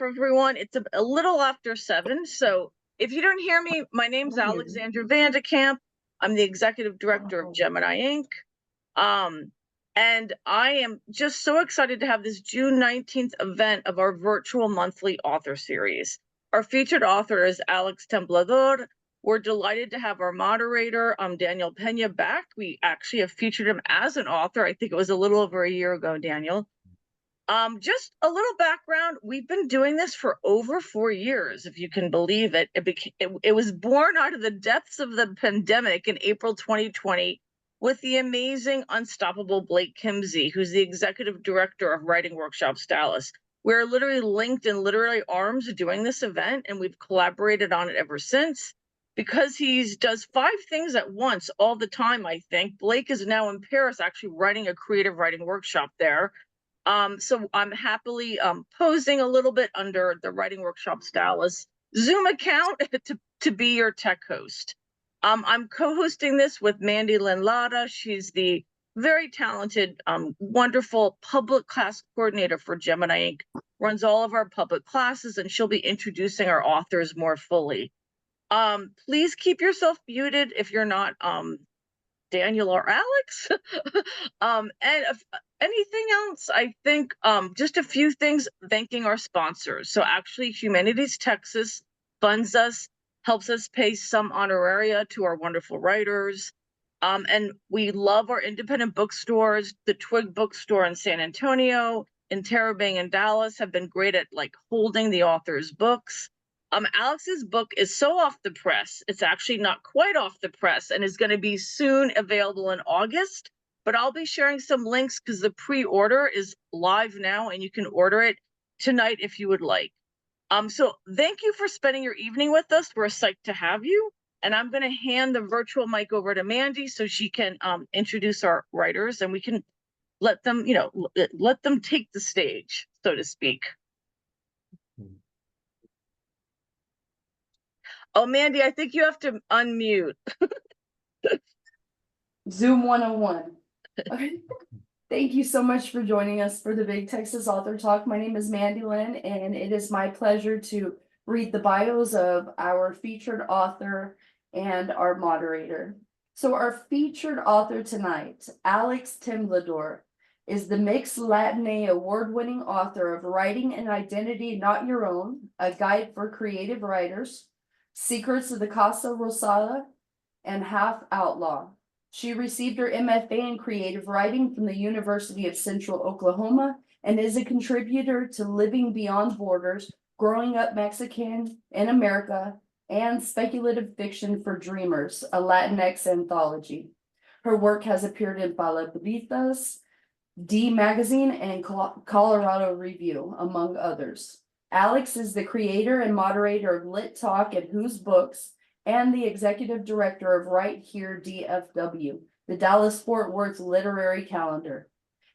everyone. It's a little after 7, so if you don't hear me, my name's Alexandra Vandekamp. I'm the executive director of Gemini Inc. And I am just so excited to have this June 19th event of our virtual monthly author series. Our featured author is Alex Temblador. We're delighted to have our moderator, Daniel Pena, back. We actually have featured him as an author. I think it was a little over a year ago, Daniel. Just a little background. We've been doing this for over 4 years, if you can believe it. It was born out of the depths of the pandemic in April 2020 with the amazing, unstoppable Blake Kimsey, who's the executive director of Writing Workshops Dallas. We're literally linked in literary arms doing this event, and we've collaborated on it ever since. Because he does 5 things at once all the time, I think. Blake is now in Paris actually running a creative writing workshop there. So I'm happily posing a little bit under the Writing Workshops Dallas Zoom account to be your tech host. I'm co-hosting this with Mandy Lynn Lara. She's the very talented, wonderful public class coordinator for Gemini Inc., runs all of our public classes, and she'll be introducing our authors more fully. Please keep yourself muted if you're not Daniel or Alex. And if anything else, I think just a few things thanking our sponsors. So actually, Humanities Texas funds us, helps us pay some honoraria to our wonderful writers. And we love our independent bookstores. The Twig Bookstore in San Antonio, in Terabang in Dallas have been great at like holding the author's books. Alex's book is so off the press. It's actually not quite off the press and is going to be soon available in August. But I'll be sharing some links because the pre-order is live now and you can order it tonight if you would like. So thank you for spending your evening with us. We're psyched to have you. And I'm going to hand the virtual mic over to Mandy so she can introduce our writers and we can let them, let them take the stage, so to speak. Oh, Mandy, I think you have to unmute. Zoom 101. Okay. Thank you so much for joining us for the Big Texas Author Talk. My name is Mandy Lynn, and it is my pleasure to read the bios of our featured author and our moderator. So our featured author tonight, Alex Temblador, is the Mixed Latine award-winning author of Writing an Identity Not Your Own, a guide for creative writers, Secrets of the Casa Rosada, and Half Outlaw. She received her MFA in creative writing from the University of Central Oklahoma and is a contributor to Living Beyond Borders, Growing Up Mexican in America, and Speculative Fiction for Dreamers, a Latinx anthology. Her work has appeared in Palabritas, D Magazine, and Colorado Review, among others. Alex is the creator and moderator of Lit Talk at Who's Books and the executive director of Right Here DFW, the Dallas-Fort Worth literary calendar.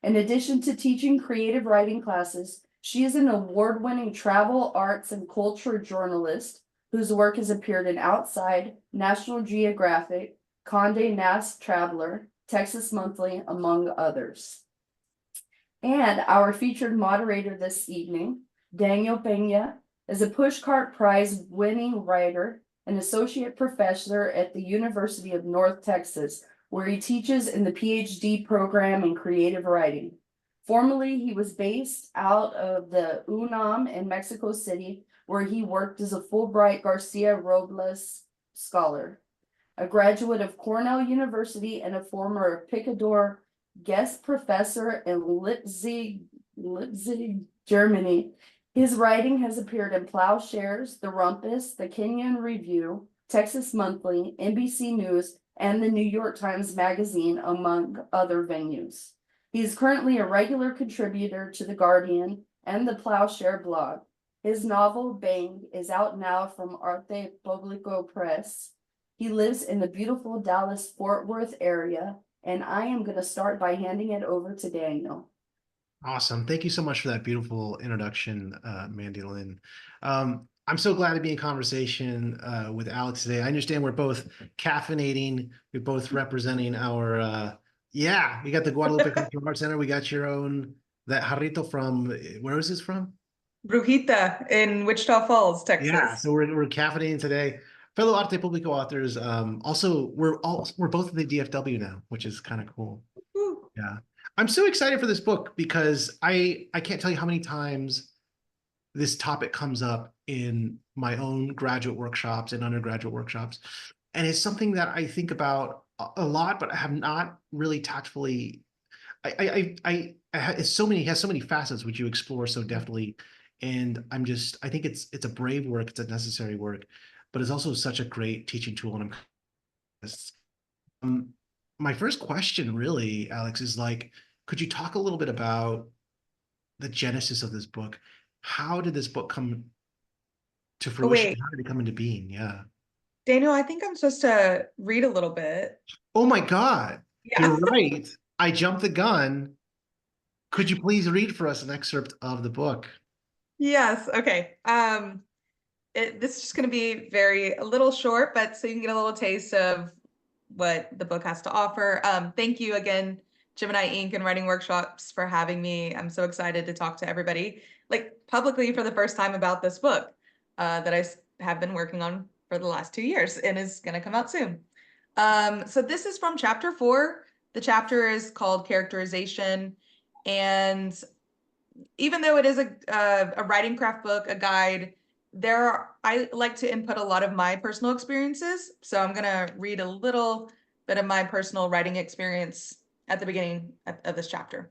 In addition to teaching creative writing classes, she is an award-winning travel, arts, and culture journalist whose work has appeared in Outside, National Geographic, Condé Nast Traveler, Texas Monthly, among others. And our featured moderator this evening, Daniel Pena, is a Pushcart Prize winning writer, an associate professor at the University of North Texas, where he teaches in the PhD program in creative writing. Formerly, he was based out of the UNAM in Mexico City, where he worked as a Fulbright Garcia Robles Scholar, a graduate of Cornell University and a former Picador guest professor in Leipzig, Germany. His writing has appeared in Plowshares, The Rumpus, The Kenyon Review, Texas Monthly, NBC News, and the New York Times Magazine, among other venues. He is currently a regular contributor to The Guardian and the Plowshare blog. His novel, Bang, is out now from Arte Publico Press. He lives in the beautiful Dallas-Fort Worth area, and I am going to start by handing it over to Daniel. Awesome. Thank you so much for that beautiful introduction, Mandy Lynn. I'm so glad to be in conversation with Alex today. I understand we're both caffeinating. We're both representing our, we got the Guadalupe Cultural Arts Center. We got your own, that jarrito from, where is this from? Brujita in Wichita Falls, Texas. Yeah, so we're caffeinating today. Fellow Arte Publico authors. Also, we're both in the DFW now, which is kind of cool. Woo. Yeah, I'm so excited for this book because I can't tell you how many times this topic comes up in my own graduate workshops and undergraduate workshops, and it's something that I think about a lot, but I have not really tactfully. It's so many has so many facets which you explore so deftly, and I think it's a brave work, it's a necessary work, but it's also such a great teaching tool, and um, my first question really, Alex, is like, could you talk a little bit about the genesis of this book? How did this book come to Oh, fruition? wait, How did it come into being? Yeah. Daniel, I think I'm supposed to read a little bit. Oh my God, Yeah. you're right. I jumped the gun. Could you please read for us an excerpt of the book? Yes. Okay. This is just going to be a little short, but so you can get a little taste of what the book has to offer. Thank you again, Gemini Inc. and Writing Workshops for having me. I'm so excited to talk to everybody, like publicly for the first time about this book that have been working on for the last 2 years and is going to come out soon. So this is from chapter 4. The chapter is called Characterization, and even though it is a writing craft book, a guide, I like to input a lot of my personal experiences. So I'm gonna read a little bit of my personal writing experience at the beginning of this chapter.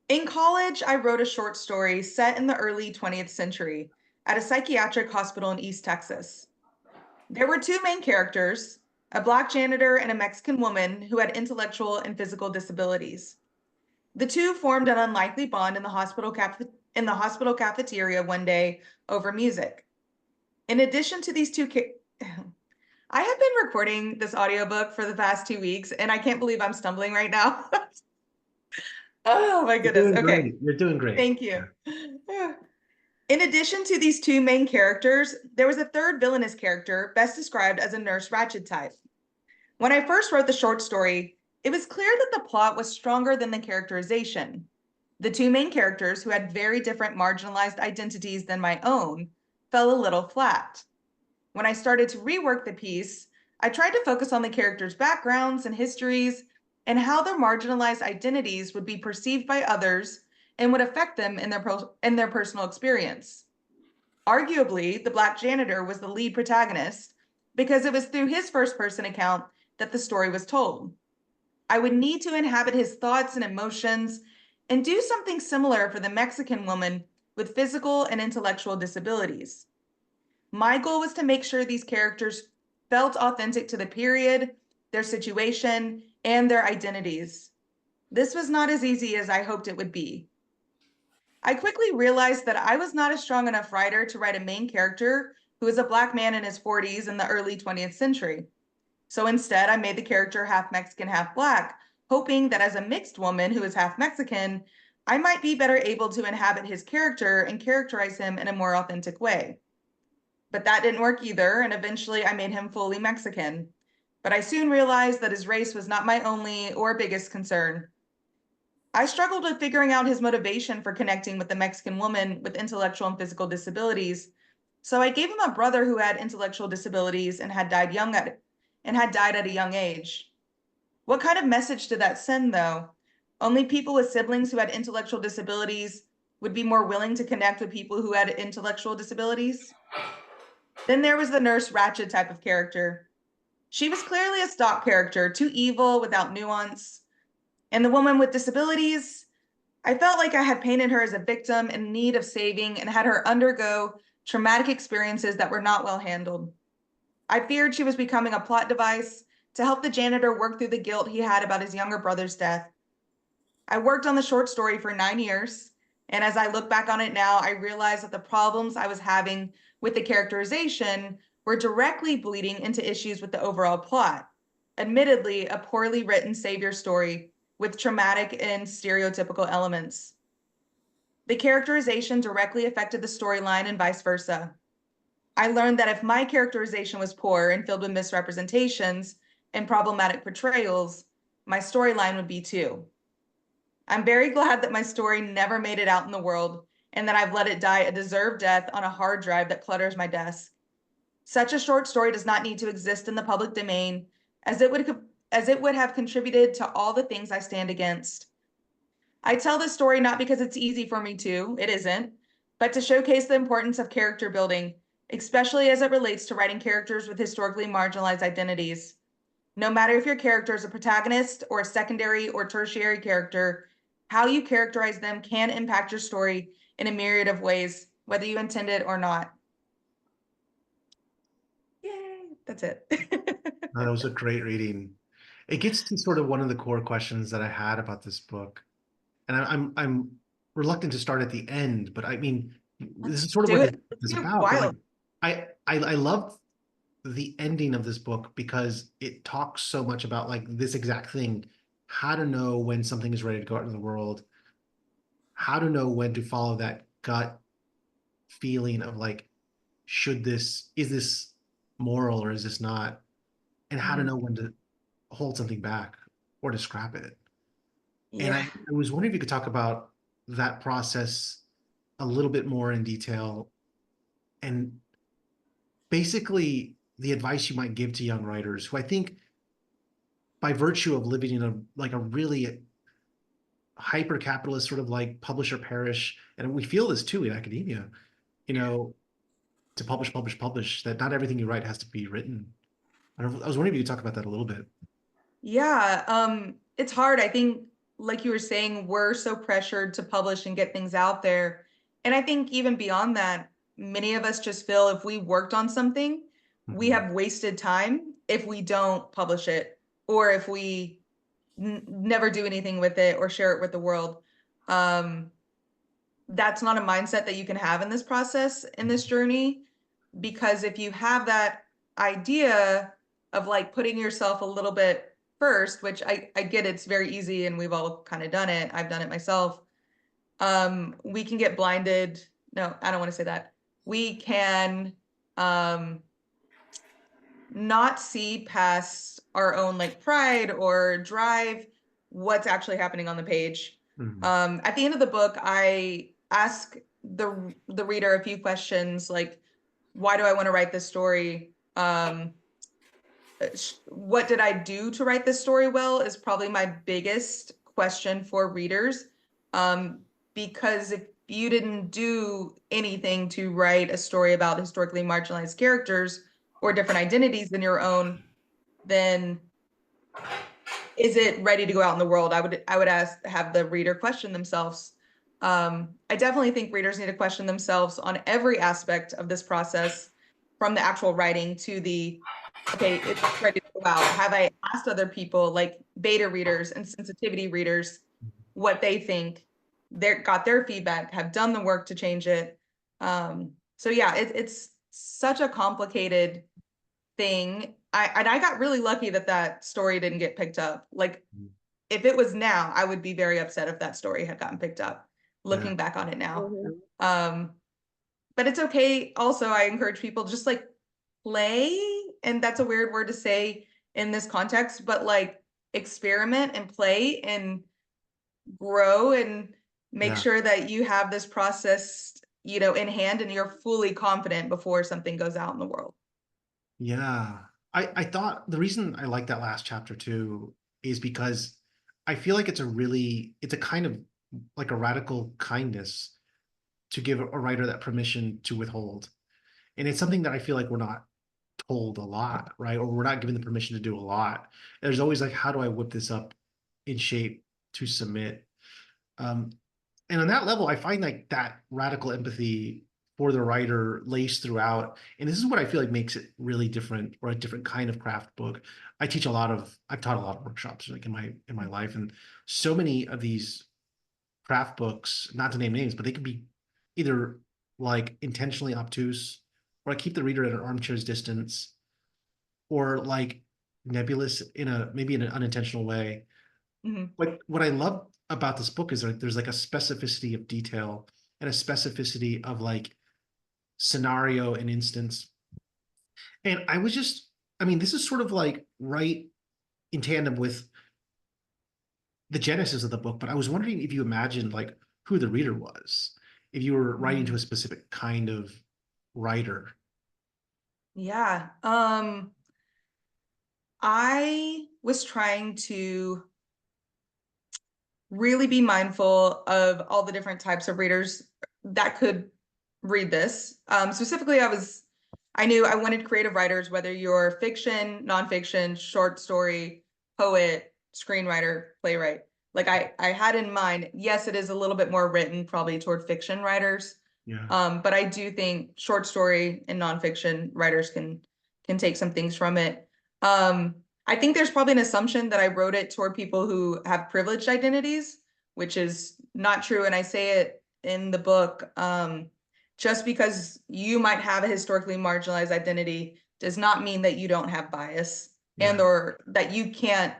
In college, I wrote a short story set in the early 20th century at a psychiatric hospital in East Texas. There were 2 main characters, a Black janitor and a Mexican woman who had intellectual and physical disabilities. The 2 formed an unlikely bond in the hospital cafeteria one day over music. In addition to these 2 I have been recording this audiobook for the past 2 weeks, and I can't believe I'm stumbling right now. Oh my You're goodness. doing Okay. great. You're doing great. Thank you. In addition to these 2 main characters, there was a third villainous character, best described as a Nurse Ratched type. When I first wrote the short story, it was clear that the plot was stronger than the characterization. The 2 main characters, who had very different marginalized identities than my own, fell a little flat. When I started to rework the piece, I tried to focus on the characters' backgrounds and histories and how their marginalized identities would be perceived by others and would affect them in their personal experience. Arguably, the Black janitor was the lead protagonist because it was through his first-person account that the story was told. I would need to inhabit his thoughts and emotions and do something similar for the Mexican woman with physical and intellectual disabilities. My goal was to make sure these characters felt authentic to the period, their situation, and their identities. This was not as easy as I hoped it would be. I quickly realized that I was not a strong enough writer to write a main character who is a Black man in his 40s in the early 20th century. So instead, I made the character half Mexican, half Black, hoping that as a mixed woman who is half Mexican, I might be better able to inhabit his character and characterize him in a more authentic way. But that didn't work either, and eventually I made him fully Mexican. But I soon realized that his race was not my only or biggest concern. I struggled with figuring out his motivation for connecting with the Mexican woman with intellectual and physical disabilities, so I gave him a brother who had intellectual disabilities and had died at a young age. What kind of message did that send, though? Only people with siblings who had intellectual disabilities would be more willing to connect with people who had intellectual disabilities? Then there was the Nurse Ratched type of character. She was clearly a stock character, too evil, without nuance. And the woman with disabilities, I felt like I had painted her as a victim in need of saving and had her undergo traumatic experiences that were not well handled. I feared she was becoming a plot device to help the janitor work through the guilt he had about his younger brother's death. I worked on the short story for 9 years, and as I look back on it now, I realize that the problems I was having with the characterization were directly bleeding into issues with the overall plot. Admittedly, a poorly written savior story with traumatic and stereotypical elements. The characterization directly affected the storyline and vice versa. I learned that if my characterization was poor and filled with misrepresentations and problematic portrayals, my storyline would be too. I'm very glad that my story never made it out in the world and that I've let it die a deserved death on a hard drive that clutters my desk. Such a short story does not need to exist in the public domain, as it would have contributed to all the things I stand against. I tell this story not because it's easy for me to, it isn't, but to showcase the importance of character building, especially as it relates to writing characters with historically marginalized identities. No matter if your character is a protagonist or a secondary or tertiary character, how you characterize them can impact your story in a myriad of ways, whether you intend it or not. Yay, that's it. That was a great reading. It gets to sort of one of the core questions that I had about this book. And I'm reluctant to start at the end, but I mean, this is sort of Do what it. this is Do it about. But wild. like, I love the ending of this book because it talks so much about like this exact thing, how to know when something is ready to go out into the world, how to know when to follow that gut feeling of like, is this moral or is this not? And how to Mhm. know when to hold something back or to scrap it. And Yeah. I was wondering if you could talk about that process a little bit more in detail and basically the advice you might give to young writers who I think by virtue of living in a really hyper capitalist sort of like publisher parish, and we feel this too in academia, you know, to publish, that not everything you write has to be written. I was wondering if you could talk about that a little bit. Yeah, it's hard. I think, like you were saying, we're so pressured to publish and get things out there. And I think even beyond that, many of us just feel if we worked on something, we Mhm. have wasted time if we don't publish it or if we never do anything with it or share it with the world. Um, that's not a mindset that you can have in this process, in this journey, because if you have that idea of like putting yourself a little bit first, which I get it's very easy and we've all kind of done it. I've done it myself. We can get blinded. No, I don't want to say that. We can um not see past our own like pride or drive what's actually happening on the page. Mhm. At the end of the book, I ask the reader a few questions like, why do I want to write this story? What did I do to write this story well is probably my biggest question for readers. Because if you didn't do anything to write a story about historically marginalized characters or different identities than your own, then is it ready to go out in the world? I would have the reader question themselves. I definitely think readers need to question themselves on every aspect of this process, from the actual writing to the, okay, it's ready to go out. Have I asked other people, like beta readers and sensitivity readers, what they think? Got their feedback, have done the work to change it. So yeah, it's such a complicated thing. I got really lucky that that story didn't get picked up. Like, if it was now, I would be very upset if that story had gotten picked up, Yeah. looking back on it now. Mhm. But it's okay. Also, I encourage people to just like play, and that's a weird word to say in this context, but like experiment and play and grow and make Yeah. sure that you have this process, in hand and you're fully confident before something goes out in the world. Yeah. I thought the reason I like that last chapter too is because I feel like it's a kind of like a radical kindness to give a writer that permission to withhold. And it's something that I feel like we're not told a lot, right? Or we're not given the permission to do a lot. There's always like, how do I whip this up in shape to submit? Um, and on that level, I find like that radical empathy for the writer laced throughout. And this is what I feel like makes it really different or a different kind of craft book. I've taught a lot of workshops like in my life, and so many of these craft books, not to name names, but they could be either like intentionally obtuse or keep the reader at an armchair's distance or like nebulous in a maybe in an unintentional way. Mhm. What I love about this book is like there's like a specificity of detail and a specificity of like scenario and instance. And I mean, this is sort of like right in tandem with the genesis of the book, but I was wondering if you imagined like who the reader was, if you were writing to a specific kind of writer. Yeah. I was trying to really be mindful of all the different types of readers that could read this. Specifically, I knew I wanted creative writers, whether you're fiction, nonfiction, short story, poet, screenwriter, playwright. Like I had in mind, yes, it is a little bit more written probably toward fiction writers. Yeah. But I do think short story and nonfiction writers can take some things from it. I think there's probably an assumption that I wrote it toward people who have privileged identities, which is not true. And I say it in the book. Just because you might have a historically marginalized identity does not mean that you don't have bias and or that you can't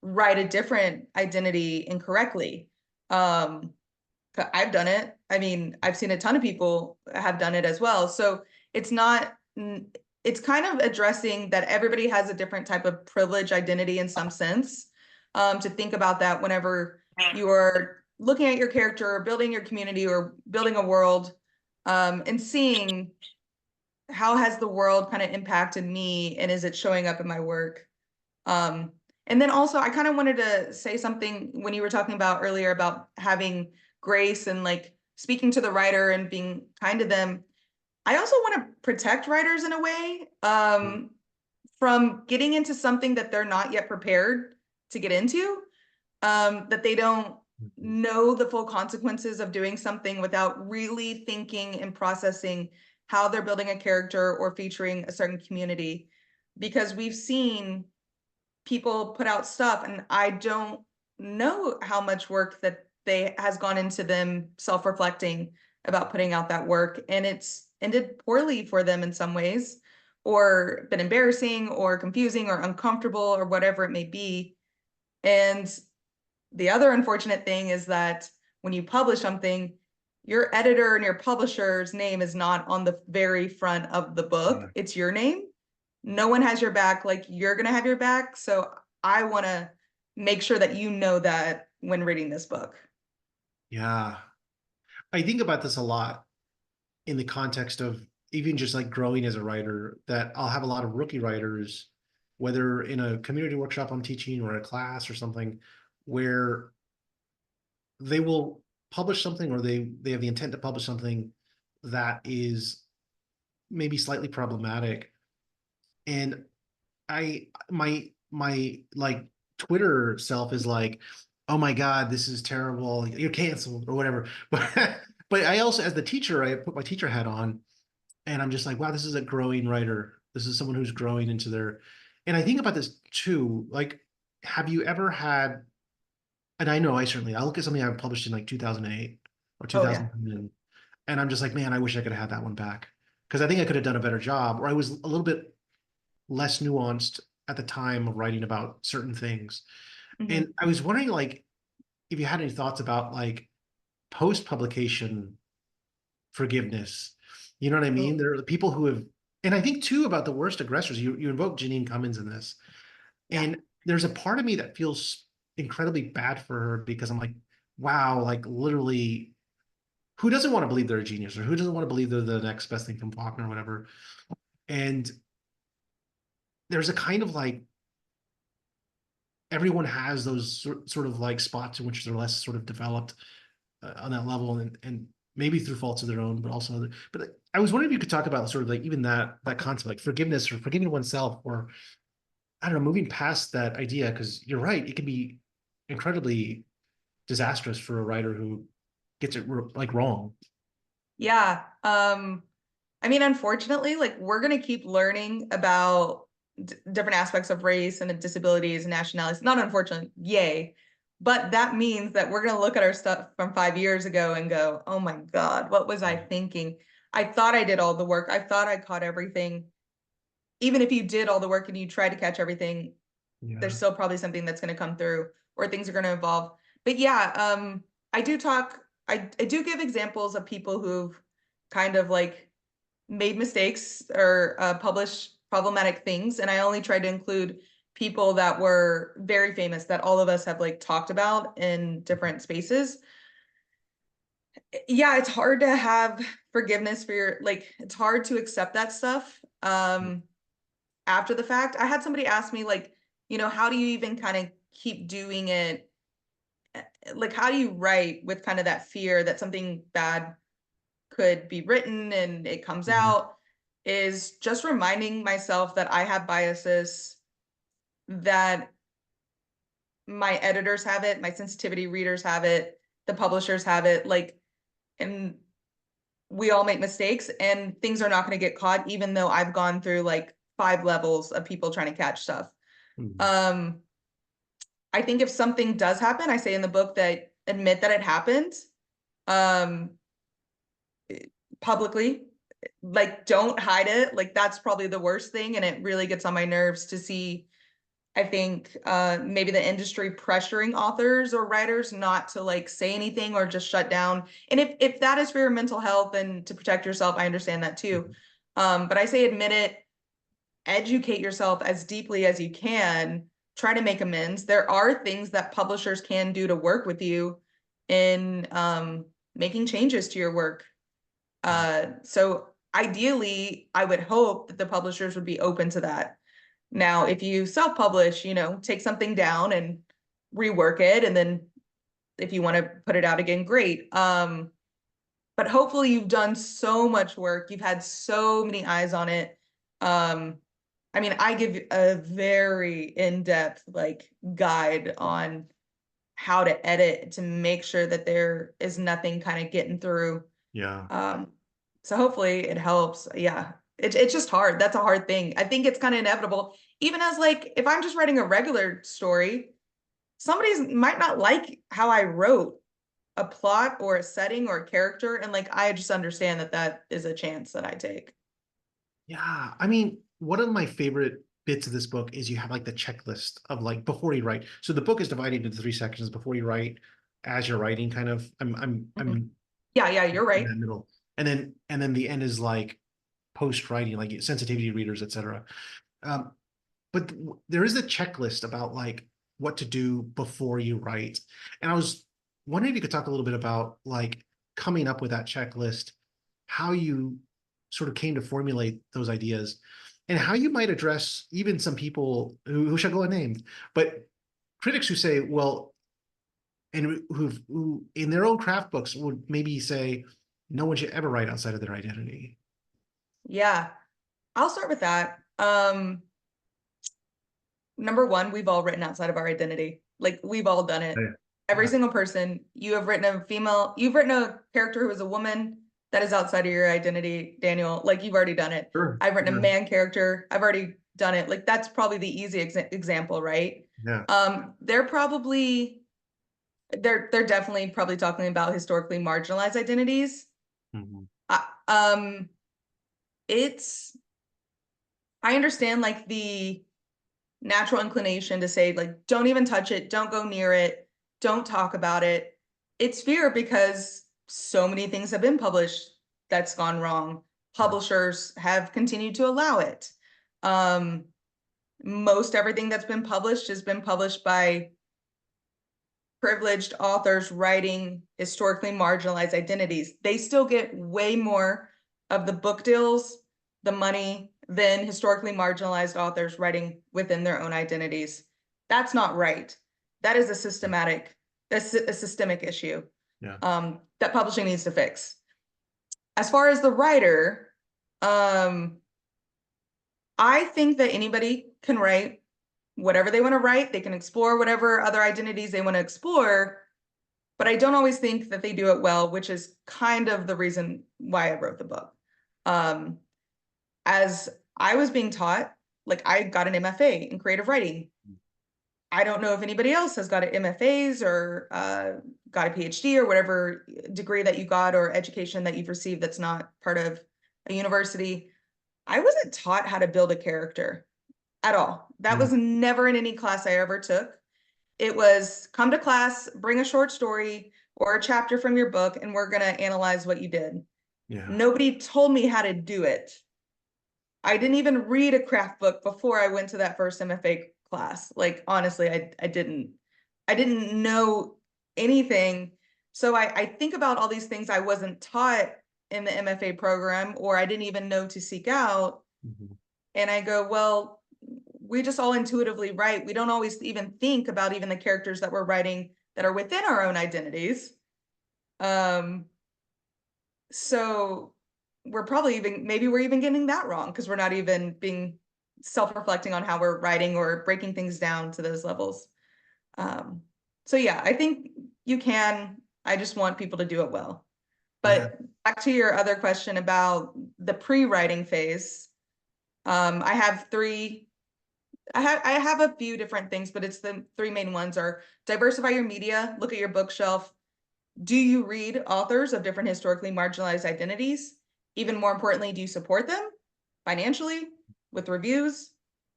write a different identity incorrectly. I've done it. I mean, I've seen a ton of people have done it as well. So it's not, it's kind of addressing that everybody has a different type of privilege identity in some sense. To think about that whenever you are looking at your character or building your community or building a world, and seeing how has the world kind of impacted me and is it showing up in my work? And then also I kind of wanted to say something when you were talking about earlier about having grace and like speaking to the writer and being kind to them. I also want to protect writers in a way, from getting into something that they're not yet prepared to get into, that they don't know the full consequences of doing something without really thinking and processing how they're building a character or featuring a certain community. Because we've seen people put out stuff and I don't know how much work that has gone into them self-reflecting about putting out that work, and it's ended poorly for them in some ways, or been embarrassing or confusing or uncomfortable or whatever it may be. And the other unfortunate thing is that when you publish something, your editor and your publisher's name is not on the very front of the book. It's your name. No one has your back like you're going to have your back. So I want to make sure that you know that when reading this book. Yeah. I think about this a lot in the context of even just like growing as a writer, that I'll have a lot of rookie writers, whether in a community workshop I'm teaching or a class or something, where they will publish something or they have the intent to publish something that is maybe slightly problematic. And my like Twitter self is like, oh my God, this is terrible. You're canceled or whatever. But I also, as the teacher, I put my teacher hat on and I'm just like, wow, this is a growing writer. This is someone who's growing into their, and I think about this too. Like, have you ever had, and I know I look at something I published in like 2008 or Oh yeah. 2010, and I'm just like, man, I wish I could have had that one back. Because I think I could have done a better job, or I was a little bit less nuanced at the time of writing about certain things. Mm-hmm. And I was wondering, like, if you had any thoughts about like post-publication forgiveness. You know what I mean? There are the people who have, and I think too about the worst aggressors. You invoke Janine Cummins in this, Yeah. and there's a part of me that feels incredibly bad for her because I'm like, wow, like literally, who doesn't want to believe they're a genius or who doesn't want to believe they're the next best thing from Faulkner or whatever? And there's a kind of like everyone has those sort of like spots in which they're less sort of developed on that level, and maybe through faults of their own, but also other. But I was wondering if you could talk about sort of like even that concept, like forgiveness or forgiving oneself, or I don't know, moving past that idea, because you're right, it can be incredibly disastrous for a writer who gets it like wrong. Yeah. I mean, unfortunately, like we're going to keep learning about different aspects of race and disabilities and nationalities. Not unfortunately, yay. But that means that we're going to look at our stuff from 5 years ago and go, oh my God, what was I thinking? I thought I did all the work. I thought I caught everything. Even if you did all the work and you tried to catch everything, there's still probably something that's going to come through or things are going to evolve. But yeah, I do talk, I do give examples of people who've kind of like made mistakes or published problematic things. And I only try to include people that were very famous that all of us have like talked about in different spaces. Yeah, it's hard to have forgiveness for your, like, it's hard to accept that stuff after the fact. I had somebody ask me, like, you know, how do you even kind of keep doing it? Like, how do you write with kind of that fear that something bad could be written and it comes out? Is just reminding myself that I have biases, that my editors have it, my sensitivity readers have it, the publishers have it, like, and we all make mistakes and things are not going to get caught, even though I've gone through like 5 levels of people trying to catch stuff. I think if something does happen, I say in the book that admit that it happened publicly, like don't hide it. Like that's probably the worst thing, and it really gets on my nerves to see, I think, maybe the industry pressuring authors or writers not to like say anything or just shut down. And if that is for your mental health and to protect yourself, I understand that too. But I say admit it, educate yourself as deeply as you can, try to make amends. There are things that publishers can do to work with you in making changes to your work. So ideally, I would hope that the publishers would be open to that. Now, if you self-publish, you know, take something down and rework it, and then if you want to put it out again, great. But hopefully you've done so much work, you've had so many eyes on it. I mean, I give a very in-depth like guide on how to edit to make sure that there is nothing kind of getting through. So hopefully it helps. Yeah, it's just hard. That's a hard thing. I think it's kind of inevitable. Even as like, if I'm just writing a regular story, somebody might not like how I wrote a plot or a setting or a character. And like, I just understand that that is a chance that I take. Yeah, I mean, one of my favorite bits of this book is you have like the checklist of like before you write. So the book is divided into 3 sections: before you write, as you're writing, kind of. I'm Yeah, you're in right. that middle, and then the end is like post writing, like sensitivity readers, etc. But there is a checklist about like what to do before you write, and I was wondering if you could talk a little bit about like coming up with that checklist, how you sort of came to formulate those ideas, and how you might address even some people who shall go unnamed, but critics who say, well, and who in their own craft books would maybe say no one should ever write outside of their identity. Yeah, I'll start with that. Number one, we've all written outside of our identity. Like we've all done it. Yeah. Every Yeah. single person. You have written a female, you've written a character who is a woman that is outside of your identity, Daniel. Like you've already done it. Sure. I've written Yeah. a man character. I've already done it. Like that's probably the easy example, right? Yeah. They're definitely probably talking about historically marginalized identities. Mhm. It's, I understand like the natural inclination to say like, don't even touch it, don't go near it, don't talk about it. It's fear because so many things have been published that's gone wrong. Publishers have continued to allow it. Most everything that's been published has been published by privileged authors writing historically marginalized identities. They still get way more of the book deals, the money, than historically marginalized authors writing within their own identities. That's not right. That is a systemic issue that publishing needs to fix. As far as the writer, I think that anybody can write whatever they want to write. They can explore whatever other identities they want to explore, but I don't always think that they do it well, which is kind of the reason why I wrote the book. As I was being taught, like I got an MFA in creative writing. I don't know if anybody else has got an MFAs or got a PhD or whatever degree that you got or education that you've received that's not part of a university. I wasn't taught how to build a character at all. That was never in any class I ever took. It was come to class, bring a short story or a chapter from your book, and we're going to analyze what you did. Yeah. Nobody told me how to do it. I didn't even read a craft book before I went to that first MFA class. Like, honestly, I didn't know anything. So I think about all these things I wasn't taught in the MFA program, or I didn't even know to seek out. And I go, well, we just all intuitively write. We don't always even think about even the characters that we're writing that are within our own identities. So we're probably maybe we're even getting that wrong because we're not even being self-reflecting on how we're writing or breaking things down to those levels. So yeah, I think you can. I just want people to do it well. But back to your other question about the pre-writing phase, I have three. I have a few different things, but it's the three main ones are diversify your media, look at your bookshelf. Do you read authors of different historically marginalized identities? Even more importantly, do you support them financially, with reviews,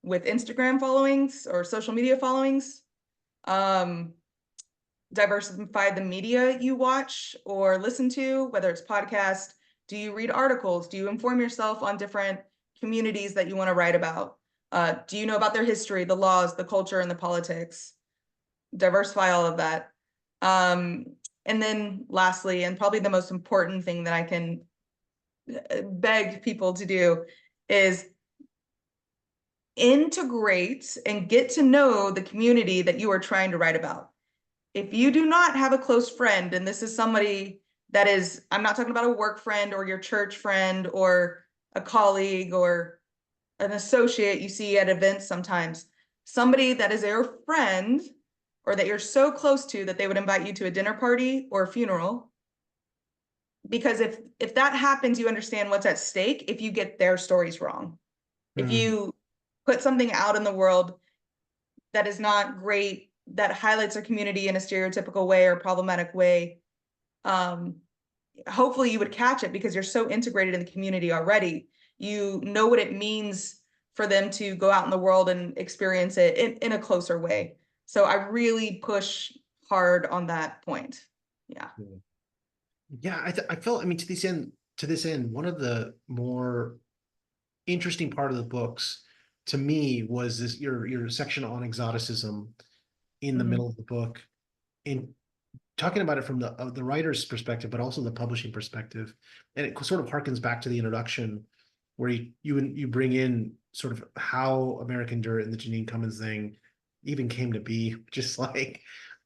with Instagram followings or social media followings? Diversify the media you watch or listen to, whether it's podcast. Do you read articles? Do you inform yourself on different communities that you want to write about? Do you know about their history, the laws, the culture, and the politics? Diversify all of that. And then lastly, and probably the most important thing that I can beg people to do is integrate and get to know the community that you are trying to write about. If you do not have a close friend, and this is somebody that is, I'm not talking about a work friend or your church friend or a colleague or an associate you see at events sometimes, somebody that is your friend or that you're so close to that they would invite you to a dinner party or a funeral. Because if that happens, you understand what's at stake if you get their stories wrong. If you put something out in the world that is not great, that highlights a community in a stereotypical way or problematic way, hopefully you would catch it because you're so integrated in the community already. You know what it means for them to go out in the world and experience it in a closer way. So I really push hard on that point. Yeah. Yeah, I felt, I mean, to this end, one of the more interesting part of the books to me was this your section on exoticism in the middle of the book, in talking about it from the writer's perspective, but also the publishing perspective. And it sort of harkens back to the introduction where you bring in sort of how American Dirt and the Janine Cummins thing even came to be, just like,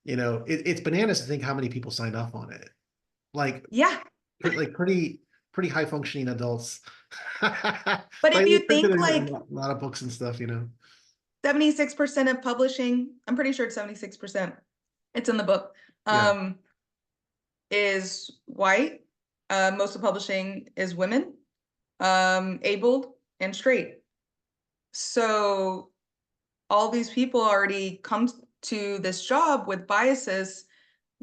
it's bananas to think how many people signed off on it. Like, Yeah. like pretty high functioning adults. But if Like, you we printed think like a lot of books and stuff, 76% of publishing, I'm pretty sure it's 76%. It's in the book. Yeah. Is white. Most of publishing is women, abled and straight. So all these people already come to this job with biases.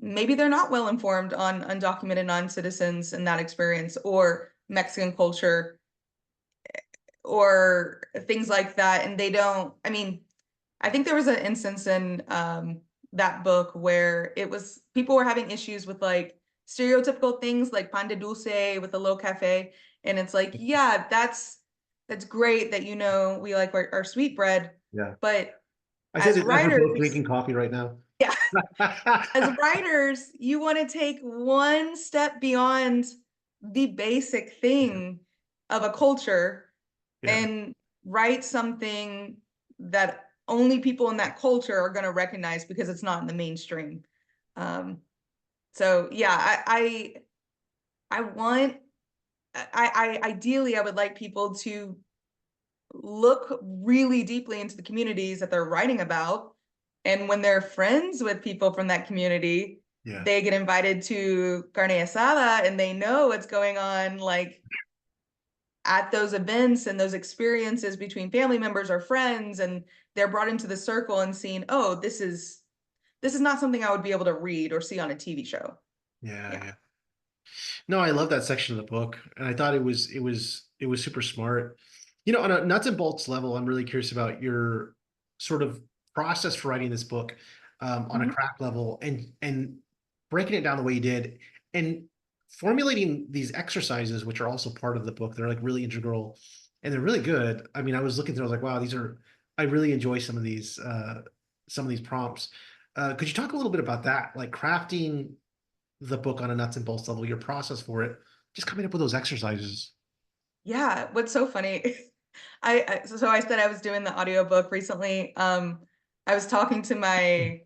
Maybe they're not well informed on undocumented non-citizens and that experience, or Mexican culture, or things like that. And they don't, I mean, I think there was an instance in that book where it was people were having issues with like stereotypical things like pan de dulce with the low cafe. And it's like, yeah, that's great that we like our sweet bread. Yeah. But I said as this as we're writers, both drinking coffee right now. yeah, as writers, you want to take one step beyond the basic thing of a culture Yeah. and write something that only people in that culture are going to recognize because it's not in the mainstream. So yeah, ideally I would like people to look really deeply into the communities that they're writing about. And when they're friends with people from that community, Yeah. they get invited to carne asada and they know what's going on, like at those events and those experiences between family members or friends, and they're brought into the circle and seen, oh, this is not something I would be able to read or see on a TV show. Yeah. No, I love that section of the book, and I thought it was super smart. On a nuts and bolts level, I'm really curious about your sort of process for writing this book, on a craft level, and breaking it down the way you did, and formulating these exercises, which are also part of the book. They're like really integral, and they're really good. I mean, I was looking through, I was like, wow, these are. I really enjoy some of these prompts. Could you talk a little bit about that, like crafting the book on a nuts and bolts level, your process for it, just coming up with those exercises? Yeah, what's so funny, so I said I was doing the audiobook recently. I was talking to my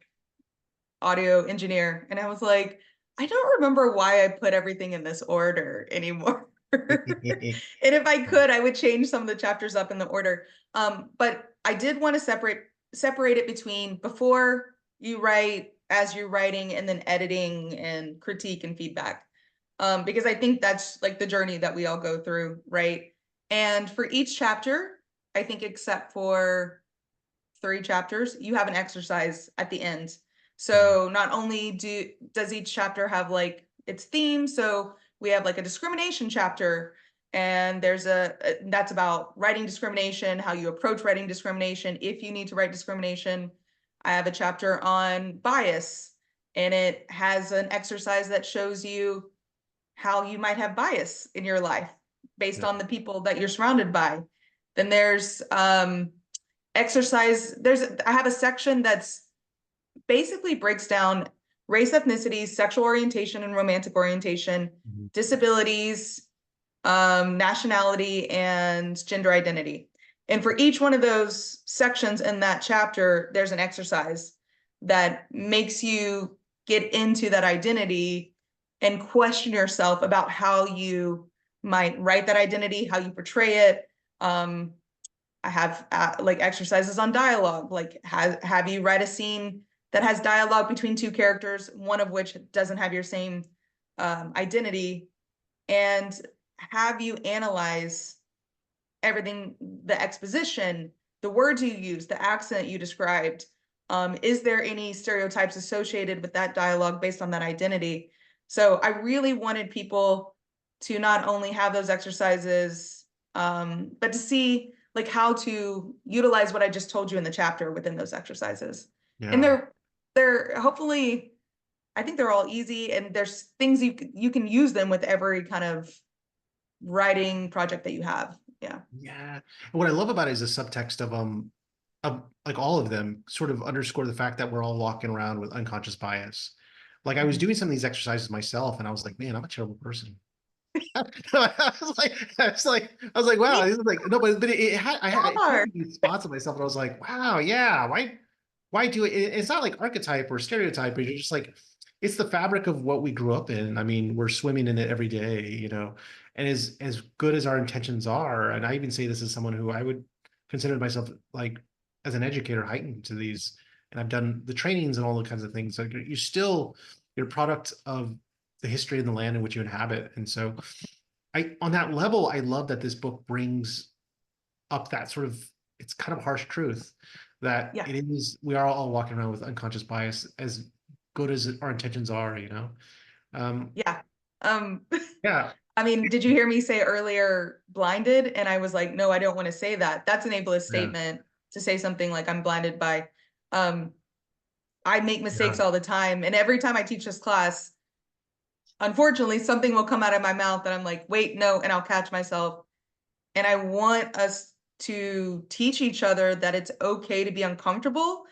audio engineer and I was like, I don't remember why I put everything in this order anymore. And if I could, I would change some of the chapters up in the order. But I did want to separate it between before you write, as you're writing, and then editing and critique and feedback. Because I think that's like the journey that we all go through, right? And for each chapter, I think except for 3 chapters, you have an exercise at the end. So not only does each chapter have like its theme, so we have like a discrimination chapter, and there's that's about writing discrimination, how you approach writing discrimination, if you need to write discrimination. I have a chapter on bias, and it has an exercise that shows you how you might have bias in your life based Yeah. on the people that you're surrounded by. Then there's exercise. I have a section that's basically breaks down race, ethnicities, sexual orientation and romantic orientation, Mhm. disabilities, nationality, and gender identity. And for each one of those sections in that chapter, there's an exercise that makes you get into that identity and question yourself about how you might write that identity, how you portray it. I have like exercises on dialogue, like have you write a scene that has dialogue between 2 characters, one of which doesn't have your same identity, and have you analyze everything, the exposition, the words you use, the accent you described. Is there any stereotypes associated with that dialogue based on that identity? So I really wanted people to not only have those exercises, but to see like how to utilize what I just told you in the chapter within those exercises. And Yeah. they're hopefully, I think they're all easy, and there's things you can use them with every kind of writing project that you have. Yeah. Yeah. And what I love about it is the subtext of like all of them sort of underscore the fact that we're all walking around with unconscious bias. Like I was doing some of these exercises myself and I was like, man, I'm a terrible person. I was like, Me wow, this is like, no, but it hit are. these spots of myself and I was like, wow, yeah, why do it? It's not like archetype or stereotype, but you're just like, it's the fabric of what we grew up in. I mean, we're swimming in it every day, you know, and as good as our intentions are, and I even say this as someone who I would consider myself like as an educator heightened to these, and I've done the trainings and all the kinds of things. Like you're a product of the history of the land in which you inhabit. And so on that level, I love that this book brings up that sort of, it's kind of harsh truth that Yeah. we are all walking around with unconscious bias as good as our intentions are, you know? Yeah. Um, Yeah. I mean, did you hear me say earlier blinded? And I was like, no, I don't want to say that. That's an ableist Yeah. statement to say something like I'm blinded by. Um, I make mistakes Yeah. all the time. And every time I teach this class, unfortunately, something will come out of my mouth that I'm like, wait, no, and I'll catch myself. And I want us to teach each other that it's okay to be uncomfortable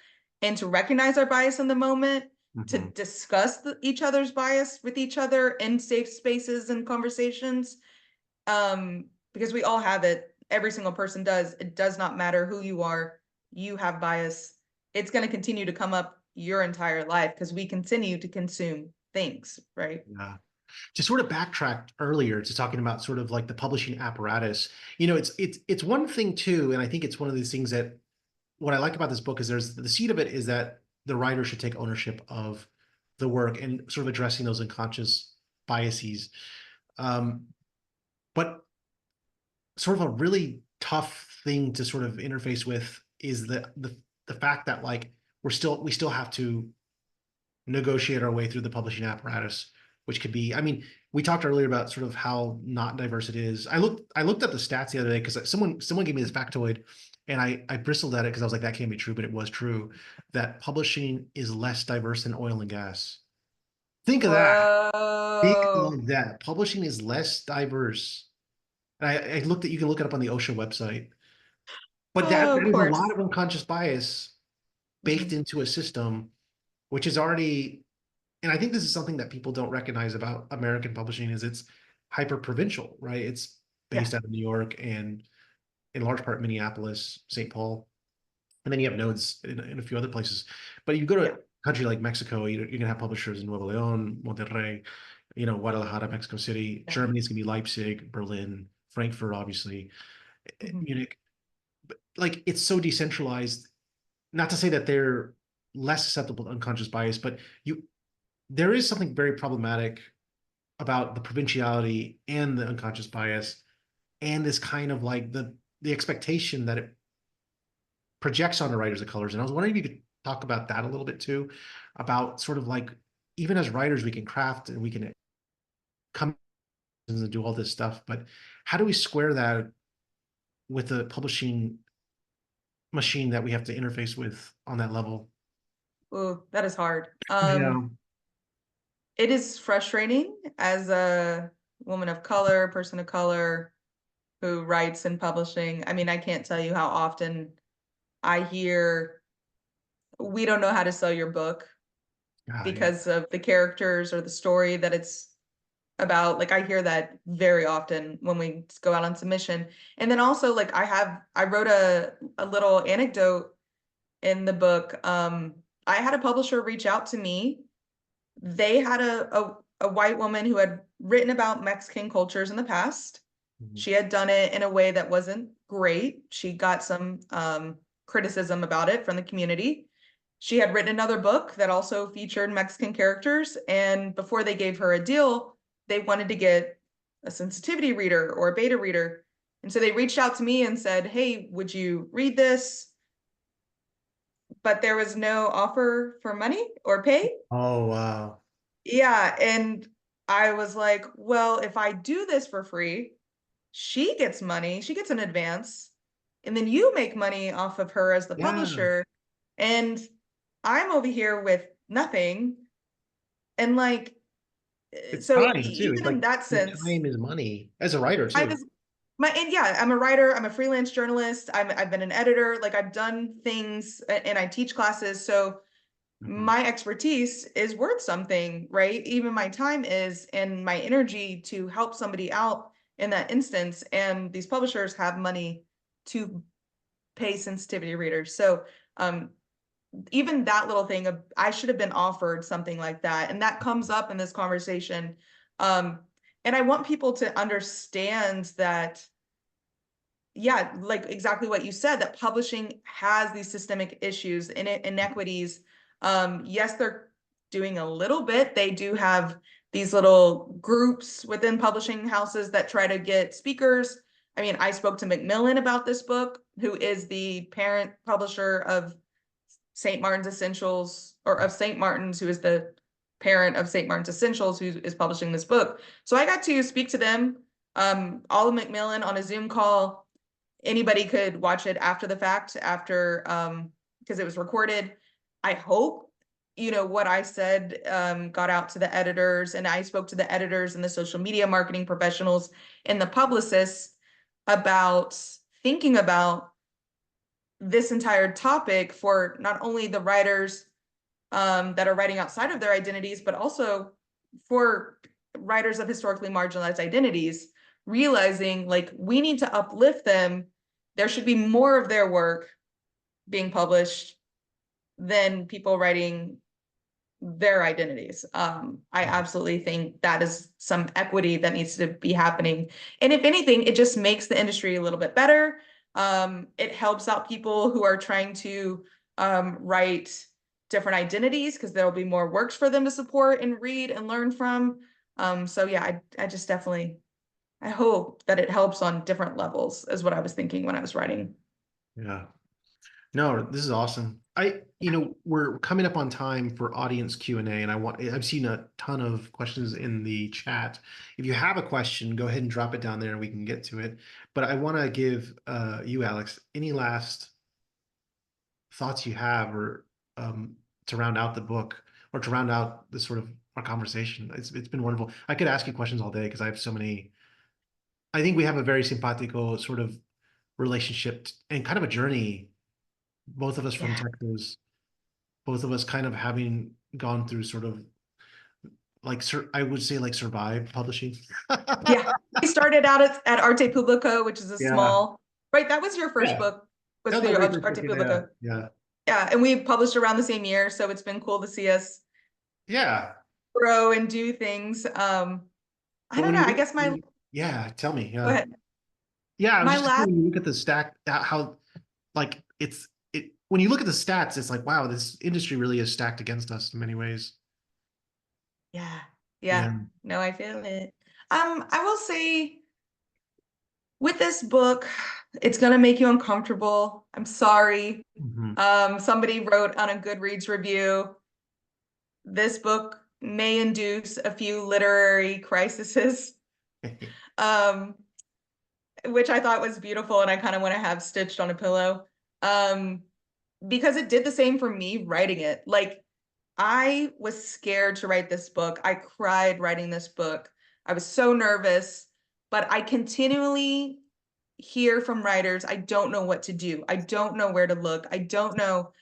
and to recognize our bias in the moment, to Mhm. discuss each other's bias with each other in safe spaces and conversations. Because we all have it. Every single person does. It does not matter who you are. You have bias. It's going to continue to come up your entire life because we continue to consume things, right? Yeah. To sort of backtrack earlier to talking about sort of like the publishing apparatus, you know, it's one thing too, and I think it's one of these things that what I like about this book is there's the seed of it is that the writer should take ownership of the work and sort of addressing those unconscious biases. Um, but sort of a really tough thing to sort of interface with is the fact that like we still have to negotiate our way through the publishing apparatus, which could be, I mean, we talked earlier about sort of how not diverse it is. I looked at the stats the other day because someone gave me this factoid and I bristled at it because I was like, that can't be true, but it was true that publishing is less diverse than oil and gas. Think of that. Think Whoa. of that. Publishing is less diverse. I looked at, you can look it up on the OSHA website. But Oh, of there's a course. lot of unconscious bias baked Mhm. into a system, which is already, and I think this is something that people don't recognize about American publishing is it's hyper provincial, right? It's Yeah. based out of New York and in large part Minneapolis, St. Paul, and then you have nodes in a few other places. But you go to Yeah. a country like Mexico, you're gonna have publishers in Nuevo León, Monterrey, Guadalajara, Mexico City. Yeah. Germany's gonna be Leipzig, Berlin, Frankfurt, obviously, Mhm. Munich. Like it's so decentralized. Not to say that they're less susceptible to unconscious bias, but there is something very problematic about the provinciality and the unconscious bias and this kind of like the expectation that it projects on the writers of colors. And I was wondering if you could talk about that a little bit too, about sort of like even as writers we can craft and we can come and do all this stuff, but how do we square that with the publishing machine that we have to interface with on that level? Ooh, that is hard. Yeah. It is frustrating as a woman of color, person of color who writes in publishing. I mean, I can't tell you how often I hear, we don't know how to sell your book God, because of the characters or the story that it's about. Like, I hear that very often when we go out on submission. And then also, like, I wrote a little anecdote in the book. I had a publisher reach out to me. They had a white woman who had written about Mexican cultures in the past. yeah. She had done it in a way that wasn't great. She got some criticism about it from the community. She had written another book that also featured Mexican characters, and before they gave her a deal, they wanted to get a sensitivity reader or a beta reader. And so they reached out to me and said, "Hey, would you read this?" But there was no offer for money or pay. Oh, wow. Yeah, and I was like, well, if I do this for free, she gets money, she gets an advance, and then you make money off of her as the Yeah. publisher, and I'm over here with nothing. And like, It's so time too. It's even in like that your sense, time is money as a writer I too. was and yeah, I'm a writer, I'm a freelance journalist, I've been an editor, like I've done things and I teach classes. So Mhm. my expertise is worth something, right? Even my time is, and my energy to help somebody out in that instance. And these publishers have money to pay sensitivity readers. So um, even that little thing of, I should have been offered something like that. And that comes up in this conversation. Um, and I want people to understand that, yeah, like exactly what you said, that publishing has these systemic issues and inequities. Yes, they're doing a little bit. They do have these little groups within publishing houses that try to get speakers. I mean, I spoke to Macmillan about this book, who is the parent publisher of St. Martin's Essentials, or of St. Martin's, who is the parent of St. Martin's Essentials, who is publishing this book. So I got to speak to them, all of Macmillan, on a Zoom call. Anybody could watch it after the fact, after because it was recorded. I hope what I said got out to the editors, and I spoke to the editors and the social media marketing professionals and the publicists about thinking about this entire topic for not only the writers that are writing outside of their identities, but also for writers of historically marginalized identities, realizing like we need to uplift them. There should be more of their work being published than people writing their identities. I absolutely think that is some equity that needs to be happening. And if anything, it just makes the industry a little bit better. It helps out people who are trying to write different identities, because there will be more works for them to support and read and learn from. So yeah, I just definitely, I hope that it helps on different levels, is what I was thinking when I was writing. Yeah. No, this is awesome. We're coming up on time for audience Q&A, and I've seen a ton of questions in the chat. If you have a question, go ahead and drop it down there and we can get to it. But I want to give you, Alex, any last thoughts you have, or to round out the book, or to round out the sort of our conversation. It's been wonderful. I could ask you questions all day because I have so many. I think we have a very simpatico sort of relationship and kind of a journey. Both of us from Yeah. Texas, both of us kind of having gone through sort of like, I would say like survive publishing. Yeah. We started out at Arte Publico, which is a Yeah. small, right? That was your first Yeah. book, was That was my through very first book. Arte Yeah. Publico. Yeah. Yeah. And we published around the same year. So it's been cool to see us Yeah. grow and do things. I But don't when know. I guess yeah, tell me. go Yeah. ahead. Yeah. I was My just last, when you look at the stack, how like when you look at the stats, it's like, wow, this industry really is stacked against us in many ways. yeah. Yeah. Yeah. No, I feel it. I will say with this book, it's gonna make you uncomfortable. I'm sorry. Mhm. Somebody wrote on a Goodreads review, this book may induce a few literary crises, um, which I thought was beautiful, and I kind of want to have stitched on a pillow, because it did the same for me writing it. Like, I was scared to write this book. I cried writing this book. I was so nervous, but I continually hear from writers, I don't know what to do. I don't know where to look. I don't know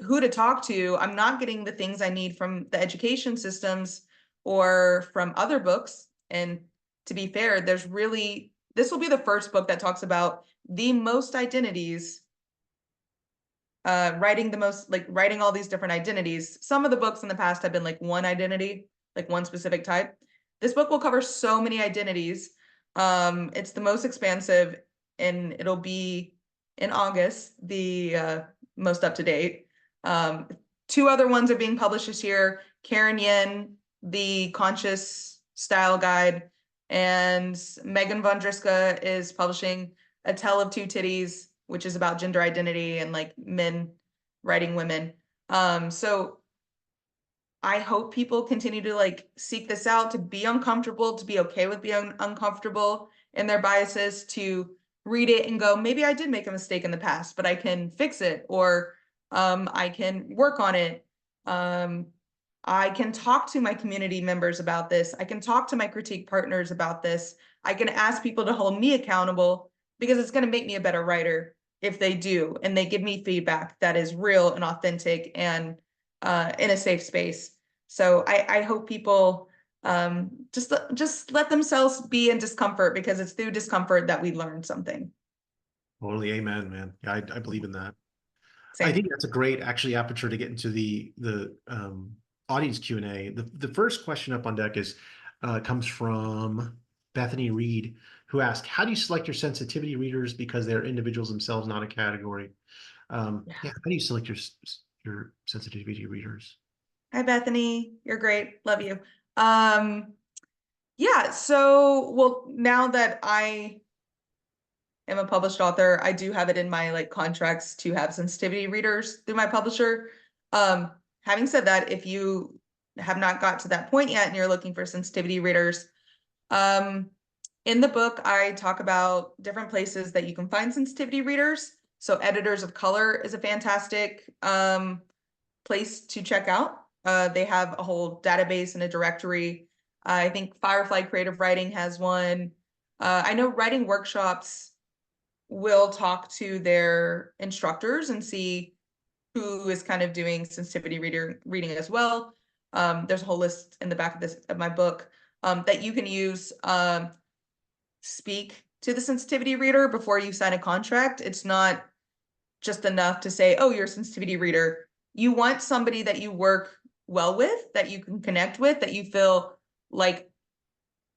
who to talk to. I'm not getting the things I need from the education systems or from other books. And to be fair, this will be the first book that talks about the most identities, writing all these different identities. Some of the books in the past have been like one identity, like one specific type. This book will cover so many identities. It's the most expansive, and it'll be in August, the most up to date. Two other ones are being published this year. Karen Yen, The Conscious Style Guide, and Megan Von Driska is publishing A Tale of Two Titties, which is about gender identity and like men writing women. So I hope people continue to like seek this out, to be uncomfortable, to be okay with being uncomfortable in their biases, to read it and go, maybe I did make a mistake in the past, but I can fix it, or I can work on it. I can talk to my community members about this. I can talk to my critique partners about this. I can ask people to hold me accountable, because it's going to make me a better writer if they do, and they give me feedback that is real and authentic and in a safe space. So I hope people just let themselves be in discomfort, because it's through discomfort that we learn something. Totally. Amen, man. Yeah, I believe in that. I Same. think that's a great actually aperture to get into the audience Q&A. The first question up on deck is comes from Bethany Reed, who asked, how do you select your sensitivity readers because they're individuals themselves, not a category? Yeah, how do you select your sensitivity readers? Hi, Bethany. You're great. Love you. Yeah, so well, now that I am a published author, I do have it in my like contracts to have sensitivity readers through my publisher. Having said that, if you have not got to that point yet and you're looking for sensitivity readers, in the book, I talk about different places that you can find sensitivity readers. So Editors of Color is a fantastic place to check out. They have a whole database and a directory. I think Firefly Creative Writing has one. I know Writing Workshops will talk to their instructors and see who is kind of doing sensitivity reading as well. There's a whole list in the back of my book that you can use. Speak to the sensitivity reader before you sign a contract. It's not just enough to say, oh, you're a sensitivity reader. You want somebody that you work well with, that you can connect with, that you feel like,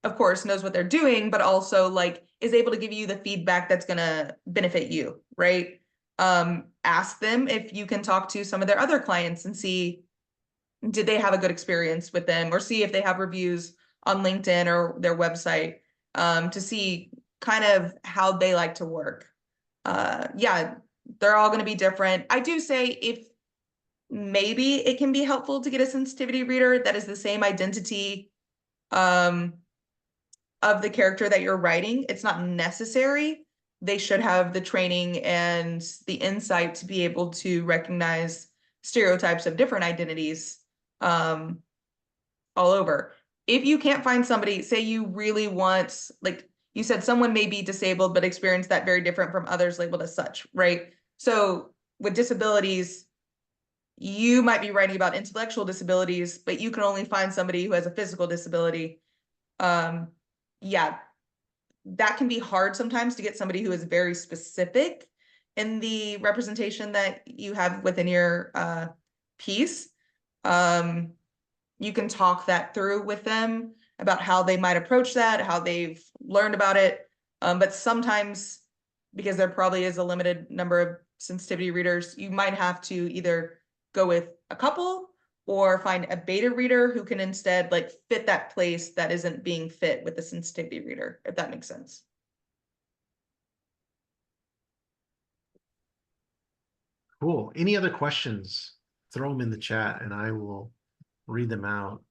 of course, knows what they're doing, but also like is able to give you the feedback that's gonna benefit you, right? Ask them if you can talk to some of their other clients and see, did they have a good experience with them, or see if they have reviews on LinkedIn or their website, to see kind of how they like to work. Yeah, they're all going to be different. I do say if maybe it can be helpful to get a sensitivity reader that is the same identity of the character that you're writing. It's not necessary. They should have the training and the insight to be able to recognize stereotypes of different identities all over. If you can't find somebody, say you really want, like, you said someone may be disabled, but experience that very different from others labeled as such, right? So with disabilities, you might be writing about intellectual disabilities, but you can only find somebody who has a physical disability. Yeah, that can be hard sometimes to get somebody who is very specific in the representation that you have within your piece. You can talk that through with them about how they might approach that, how they've learned about it. But sometimes, because there probably is a limited number of sensitivity readers, you might have to either go with a couple or find a beta reader who can instead like fit that place that isn't being fit with the sensitivity reader, if that makes sense. Cool. Any other questions? Throw them in the chat and I will read them out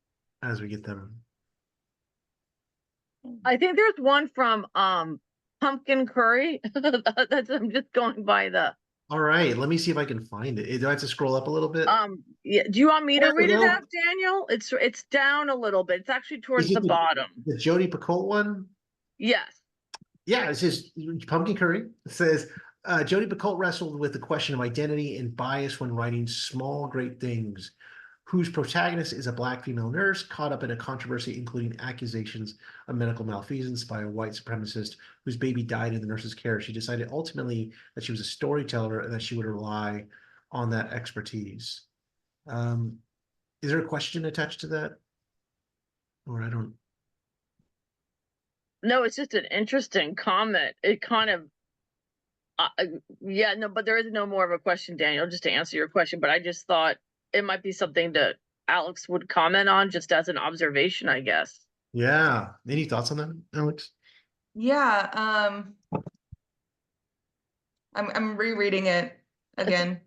as we get them. I think there's one from Pumpkin Curry. That's I'm just going by the All right, let me see if I can find it. Do I have to scroll up a little bit? yeah. Do you want me to There we read it go. out, Daniel? It's down a little bit. It's actually towards Is it the bottom. the Jodi Picoult one? Yes. Yeah, it says Pumpkin Curry. It says Jodi Picoult wrestled with the question of identity and bias when writing Small Great Things, whose protagonist is a Black female nurse caught up in a controversy including accusations of medical malfeasance by a white supremacist whose baby died in the nurse's care. She decided ultimately that she was a storyteller and that she would rely on that expertise. Is there a question attached to that? Or I don't. No, it's just an interesting comment. It kind of yeah, no, but there is no more of a question, Daniel, just to answer your question. But I just thought it might be something that Alex would comment on just as an observation, I guess. Yeah. Any thoughts on that, Alex? Yeah, I'm rereading it again.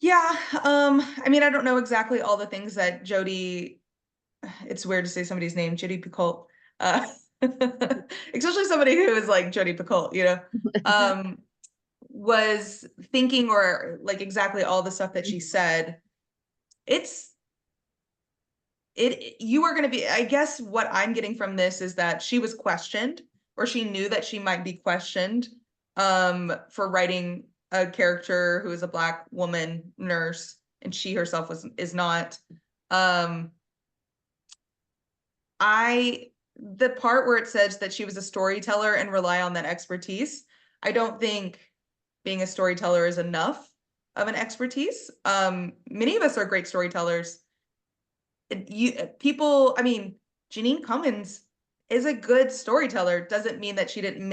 Yeah, I mean, I don't know exactly all the things that Jodi, it's weird to say somebody's name, Jodi Picoult, especially somebody who is like Jodi Picoult, you know, was thinking or like exactly all the stuff that she said. You are going to be, I guess what I'm getting from this is that she was questioned, or she knew that she might be questioned for writing a character who is a Black woman nurse, and she herself is not. The part where it says that she was a storyteller and rely on that expertise, I don't think being a storyteller is enough of an expertise. Many of us are great storytellers. I mean, Janine Cummins is a good storyteller. Doesn't mean that she didn't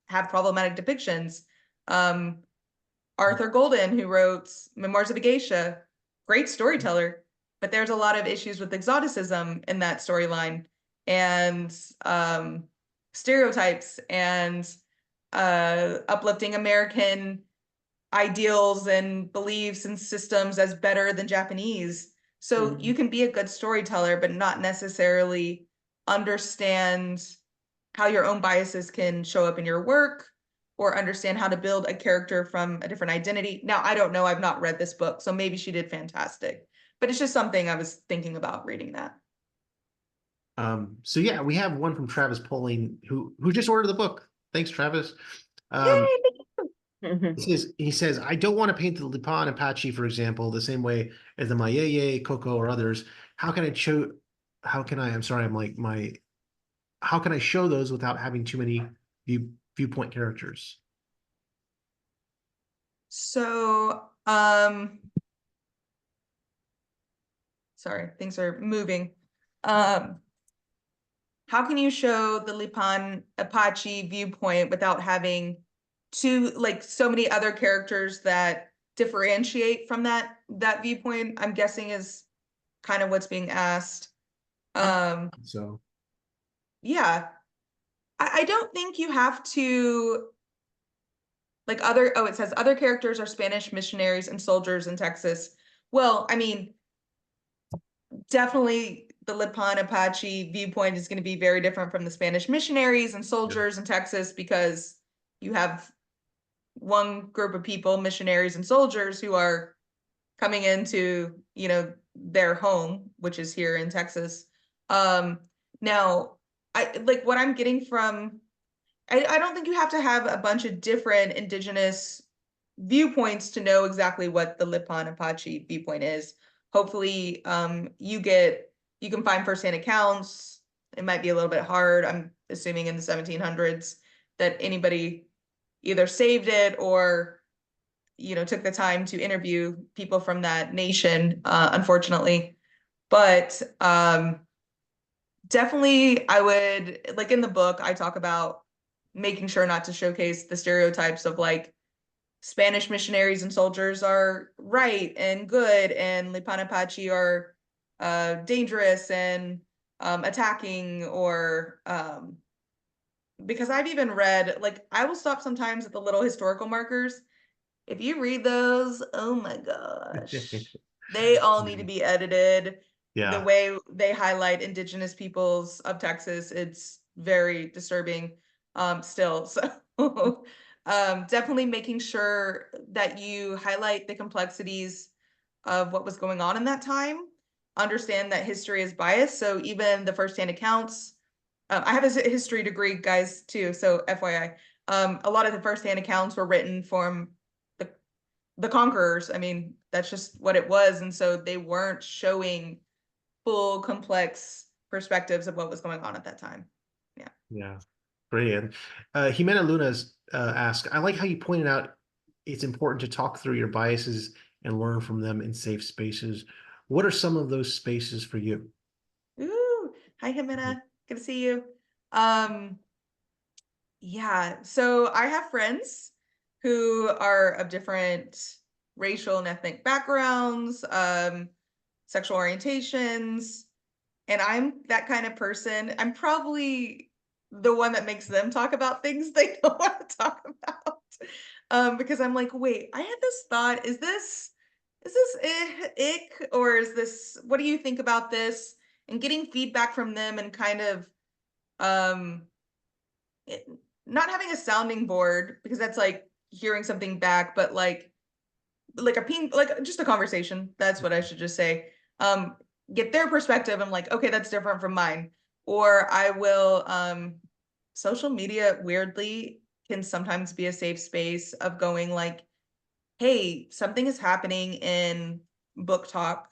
have problematic depictions. Arthur Golden, who wrote Memoirs of a Geisha, great storyteller, but there's a lot of issues with exoticism in that storyline, and stereotypes, and uplifting American ideals and beliefs and systems as better than Japanese. So you can be a good storyteller, but not necessarily understand how your own biases can show up in your work, or understand how to build a character from a different identity. Now, I don't know, I've not read this book, so maybe she did fantastic, but it's just something I was thinking about reading that. So yeah, we have one from Travis Polling who just ordered the book. Thanks, Travis. Yay! He says, I don't want to paint the Lipan Apache, for example, the same way as the Mayeye, Coco, or others. How can I show those without having too many viewpoint characters? So, sorry, things are moving. How can you show the Lipan Apache viewpoint without having so many other characters that differentiate from that viewpoint? I'm guessing is kind of what's being asked. So Yeah, I don't think you have to it says other characters are Spanish missionaries and soldiers in Texas. Well, I mean, definitely the Lipan Apache viewpoint is going to be very different from the Spanish missionaries and soldiers in Texas, because you have one group of people, missionaries and soldiers, who are coming into, their home, which is here in Texas. Now, I like what I'm getting from, I don't think you have to have a bunch of different indigenous viewpoints to know exactly what the Lipan Apache viewpoint is. Hopefully, you can find firsthand accounts. It might be a little bit hard. I'm assuming in the 1700s that anybody either saved it or, took the time to interview people from that nation, unfortunately. But definitely, I would, like in the book, I talk about making sure not to showcase the stereotypes of like Spanish missionaries and soldiers are right and good, and Lipan Apache are dangerous and attacking, or because I've even read, like, I will stop sometimes at the little historical markers. If you read those, oh my gosh, they all need to be edited. The Yeah. way they highlight indigenous peoples of Texas, it's very disturbing still. So definitely making sure that you highlight the complexities of what was going on in that time. Understand that history is biased. So even the firsthand accounts, I have a history degree, guys, too. So FYI, a lot of the firsthand accounts were written from the conquerors. I mean, that's just what it was. And so they weren't showing full, complex perspectives of what was going on at that time. Yeah. Yeah. Brilliant. Jimena Lunas asked, I like how you pointed out it's important to talk through your biases and learn from them in safe spaces. What are some of those spaces for you? Ooh, hi, Jimena. Good to see you. Um, yeah, so I have friends who are of different racial and ethnic backgrounds, sexual orientations, and I'm that kind of person. I'm probably the one that makes them talk about things they don't want to talk about. Because I'm like, wait, I had this thought. Is this ick, or is this, what do you think about this? And getting feedback from them, and kind of um it, not having a sounding board, because that's like hearing something back, but like a ping, like just a conversation. That's what I should just say. Um, get their perspective. I'm like, okay, that's different from mine. Or I will, social media weirdly can sometimes be a safe space of going like, hey, something is happening in book talk.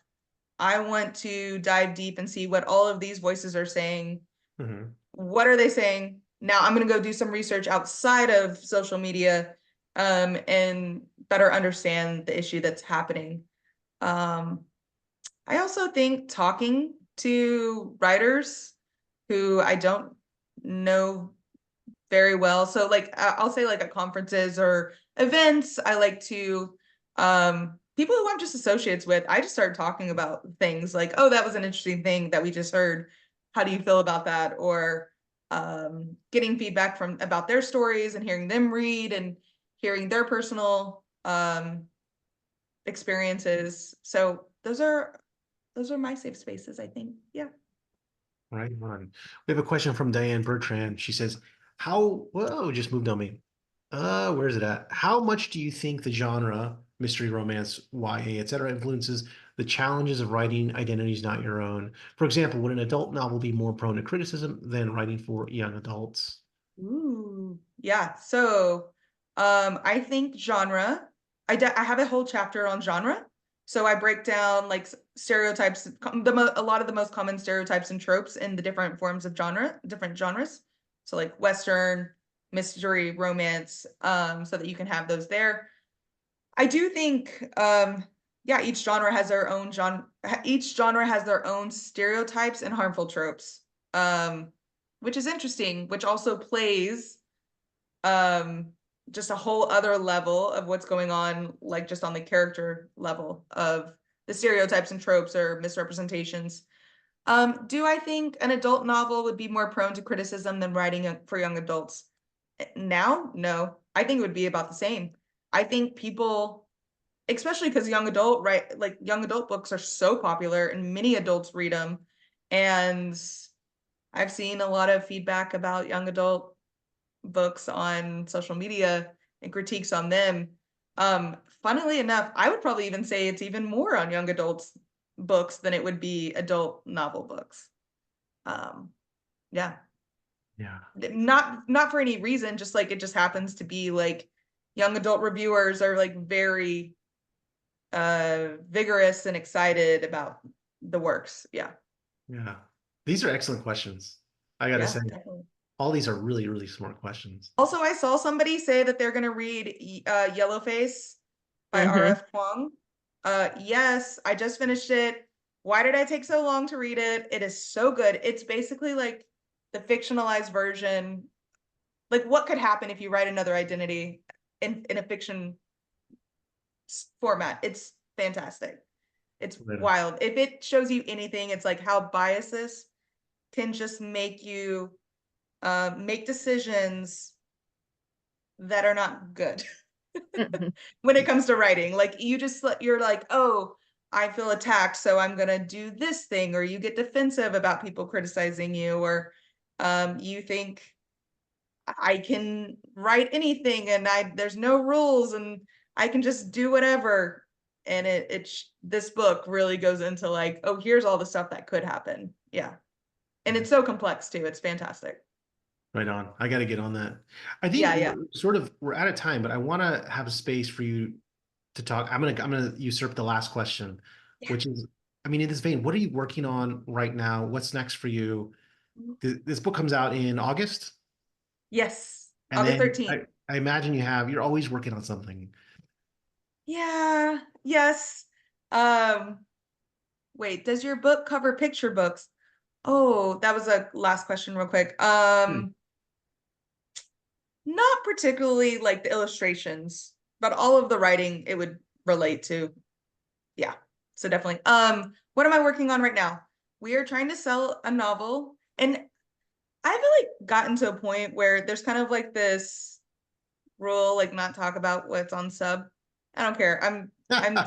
I want to dive deep and see what all of these voices are saying. Mhm. What are they saying? Now I'm going to go do some research outside of social media, and better understand the issue that's happening. Um, I also think talking to writers who I don't know very well. So like I'll say like at conferences or events, I like to people who I'm just associates with, I just start talking about things like, oh, that was an interesting thing that we just heard. How do you feel about that? Or getting feedback from about their stories and hearing them read and hearing their personal experiences. So those are my safe spaces, I think. Yeah. Right on. We have a question from Diane Bertrand. She says, whoa, just moved on me. Where is it at? How much do you think the genre, mystery, romance, YA, etc., influences the challenges of writing identities not your own? For example, would an adult novel be more prone to criticism than writing for young adults? Ooh, yeah. So, I think genre. I have a whole chapter on genre. So I break down like stereotypes, a lot of the most common stereotypes and tropes in the different forms of different genres. So like Western, mystery, romance, so that you can have those there. I do think, yeah, each genre has their own stereotypes and harmful tropes, which is interesting, which also plays um, just a whole other level of what's going on, like just on the character level of the stereotypes and tropes or misrepresentations. Do I think an adult novel would be more prone to criticism than writing for young adults? Now, no. I think it would be about the same. I think people, especially because young adult books are so popular and many adults read them. And I've seen a lot of feedback about young adult books on social media and critiques on them. Funnily enough, I would probably even say it's even more on young adults books than it would be adult novel books. Yeah, Yeah. not for any reason, just like it just happens to be like young adult reviewers are like very vigorous and excited about the works. Yeah. Yeah. These are excellent questions. I gotta Yeah, say, definitely. all these are really, really smart questions. Also, I saw somebody say that they're gonna read Yellowface by Mhm. R.F. Kuang. Yes, I just finished it. Why did I take so long to read it? It is so good. It's basically like the fictionalized version. Like what could happen if you write another identity in a fiction format? It's fantastic. It's Right on. wild. If it shows you anything, it's like how biases can just make you make decisions that are not good Mhm. when it comes to writing. Like you're like, oh, I feel attacked, so I'm gonna do this thing, or you get defensive about people criticizing you, or you think I can write anything and there's no rules and I can just do whatever. And this book really goes into like, oh, here's all the stuff that could happen. Yeah. And it's so complex too. It's fantastic. Right on. I got to get on that. I Yeah, think yeah. we're out of time, but I want to have a space for you to talk. I'm gonna usurp the last question, Yeah. which is, I mean, in this vein, what are you working on right now? What's next for you? This book comes out in August, Yes. and August then 13th. I imagine you're always working on something. Yeah. Yes. Um, wait, does your book cover picture books? Oh, that was a last question real quick. Hmm. Not particularly like the illustrations, but all of the writing it would relate to. Yeah. So definitely. What am I working on right now? We are trying to sell a novel, and I've like gotten to a point where there's kind of like this rule, like not talk about what's on sub. I don't care. I'm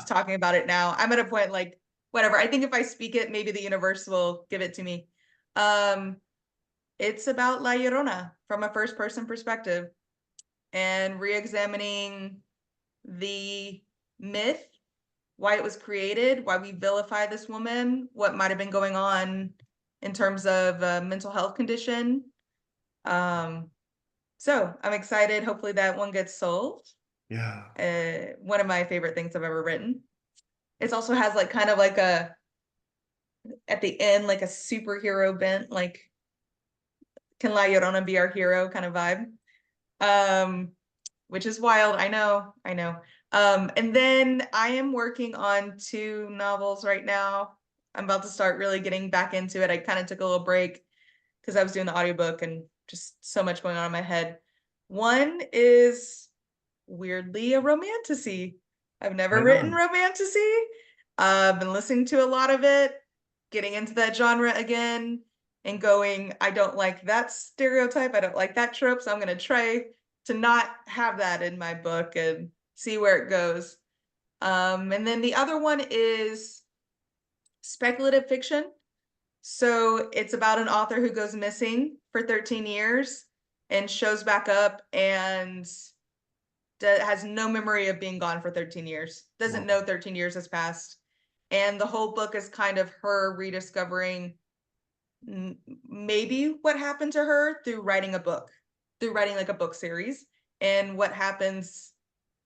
talking about it now. I'm at a point like whatever. I think if I speak it, maybe the universe will give it to me. Um, it's about La Llorona from a first person perspective and re-examining the myth, why it was created, why we vilify this woman, what might have been going on in terms of a mental health condition. So I'm excited. Hopefully that one gets sold. Yeah. One of my favorite things I've ever written. It also has like kind of like a at the end like a superhero bent, like can La Llorona be our hero kind of vibe. Um, which is wild. I know. And then I am working on 2 novels right now. I'm about to start really getting back into it. I kind of took a little break because I was doing the audiobook and just so much going on in my head. One is weirdly a romantasy. I've never Right written on. romantasy. I've been listening to a lot of it, getting into that genre again, and going, I don't like that stereotype. I don't like that trope. So I'm going to try to not have that in my book and see where it goes. And then the other one is speculative fiction. So it's about an author who goes missing for 13 years and shows back up and has no memory of being gone for 13 years, doesn't know 13 years has passed. And the whole book is kind of her rediscovering maybe what happened to her through writing a book, through writing like a book series. And what happens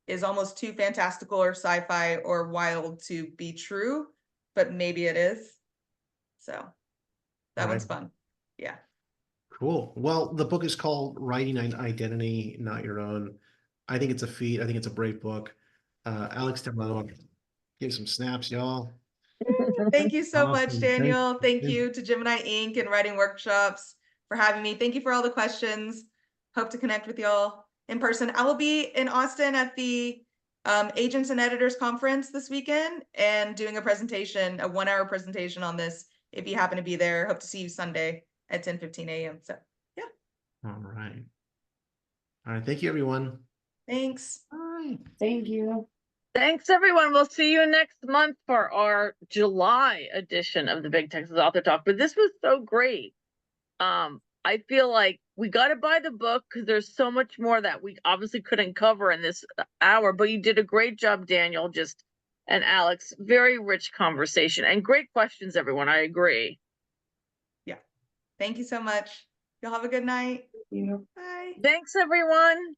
is almost too fantastical or sci-fi or wild to be true, but maybe it is. So that Right. one's fun. Yeah. Cool. Well, the book is called Writing an Identity Not Your Own. I think it's a feat. I think it's a brave book. Alex Temblador, give some snaps, y'all. Thank you so much, Awesome. Thank Daniel. Thank you. you to Gemini Inc. and Writing Workshops for having me. Thank you for all the questions. Hope to connect with y'all in person. I will be in Austin at the Agents and Editors Conference this weekend and doing a presentation, a 1-hour presentation on this. If you happen to be there, hope to see you Sunday at 10:15 a.m. So yeah, All right. All right. Thank you, everyone. thanks. Bye. Thank you. Thanks, everyone. We'll see you next month for our July edition of the Big Texas Author Talk. But this was so great. I feel like we got to buy the book because there's so much more that we obviously couldn't cover in this hour. But you did a great job, Daniel, and Alex. Very rich conversation and great questions, everyone. I agree. Yeah. Thank you so much. Y'all have a good night. You. Bye. Thanks, everyone.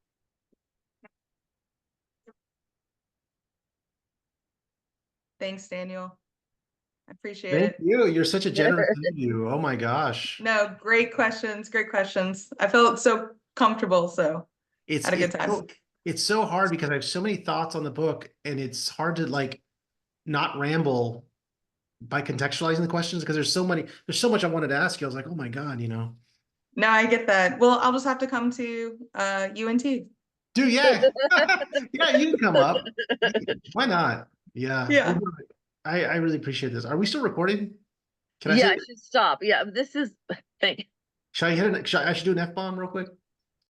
Thanks, Daniel. I appreciate Thank it. you. You're such a generous interview. Oh my gosh. No, great questions. Great questions. I felt so comfortable. So It's had a good it's time. so, it's so hard because I have so many thoughts on the book, and it's hard to like not ramble by contextualizing the questions because there's so much I wanted to ask you. I was like, oh my God, you know. No, I get that. Well, I'll just have to come to UNT. Dude, yeah. Yeah, you can come up. Why not? Yeah. Yeah. I really appreciate this. Are we still recording? Can I Yeah, say I should stop. Yeah, this is, thank should I hit I should do an F-bomb real quick?